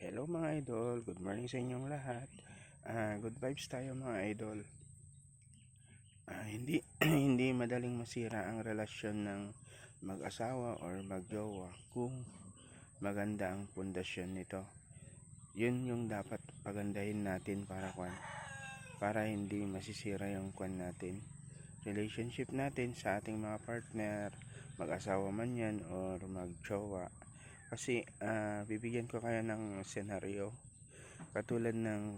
Hello mga idol, good morning sa inyong lahat. Good vibes tayo mga idol. Hindi hindi madaling masira ang relasyon ng mag-asawa or magjowa kung maganda ang pundasyon nito. Yun yung dapat pagandahin natin para hindi masisira yung natin. Relationship natin sa ating mga partner, mag-asawa man yan or magjowa. Kasi bibigyan ko kayo ng senaryo katulad ng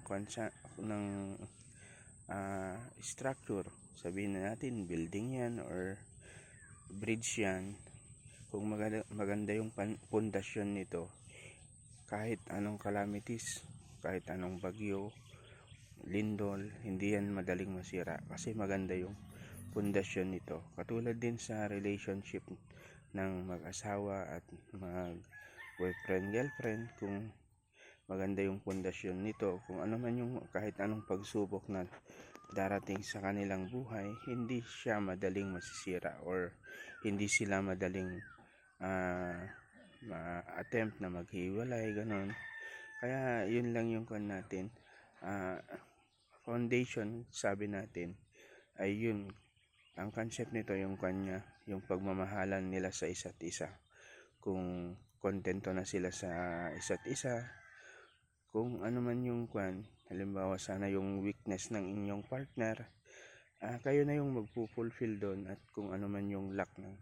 structure. Sabihin na natin building yan or bridge yan. Kung maganda yung pundasyon nito, kahit anong calamities, kahit anong bagyo, lindol, hindi yan madaling masira kasi maganda yung pundasyon nito. Katulad din sa relationship ng mag-asawa at mag-boyfriend, girlfriend, kung maganda yung pundasyon nito, kung ano man yung kahit anong pagsubok na darating sa kanilang buhay, hindi siya madaling masisira or hindi sila madaling attempt na maghiwalay, ganon. Kaya yun lang yung natin. Foundation, sabi natin, ay yun. Ang concept nito yung yung pagmamahalan nila sa isa't isa. Kung kontento na sila sa isa't isa, kung ano man yung halimbawa sana yung weakness ng inyong partner, kayo na yung magpupulfill doon, at kung ano man yung lack ng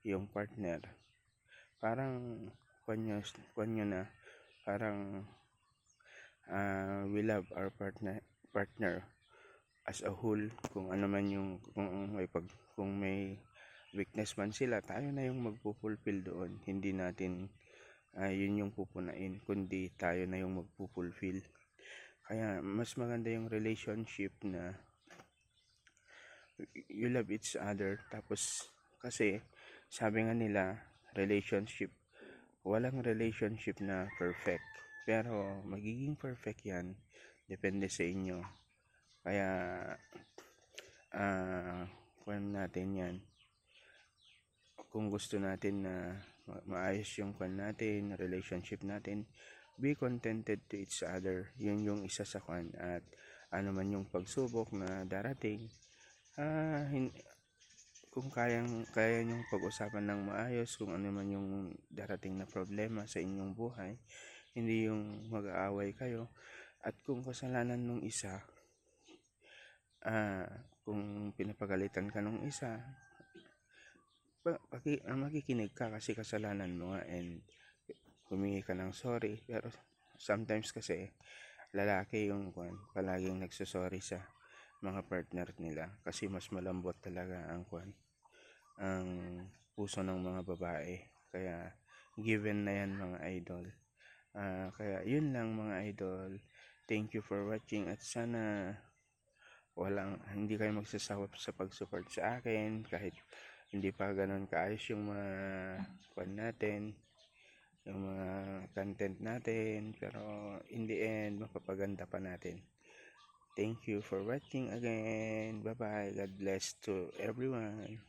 iyong partner, parang nyo na, parang we love our partner as a whole. Kung ano man yung kung may weakness man sila, tayo na yung magpupulfill doon. Hindi natin yun yung pupunain, kundi tayo na yung magpupulfill. Kaya mas maganda yung relationship na you love each other. Tapos kasi sabi nga nila, walang relationship na perfect, pero magiging perfect yan, depende sa inyo. Kaya natin yan, kung gusto natin na maayos yung relationship natin, be contented to each other. Yun yung isa sa at ano man yung pagsubok na darating, kung kaya yung pag-usapan ng maayos, kung ano man yung darating na problema sa inyong buhay, hindi yung mag-aaway kayo. At kung kasalanan nung isa, kung pinapagalitan ka nung isa, makikinig ka kasi kasalanan mo nga, and humingi ka ng sorry. Pero sometimes kasi lalaki yung palaging nagsusorry sa mga partner nila kasi mas malambot talaga ang puso ng mga babae. Kaya given na yan mga idol. Kaya yun lang mga idol. Thank you for watching, at sana hindi kayo magsasawa sa pag-support sa akin kahit hindi pa ganun kaayos yung mga natin, yung mga content natin, pero in the end mapapaganda pa natin. Thank you for watching again. Bye bye. God bless to everyone.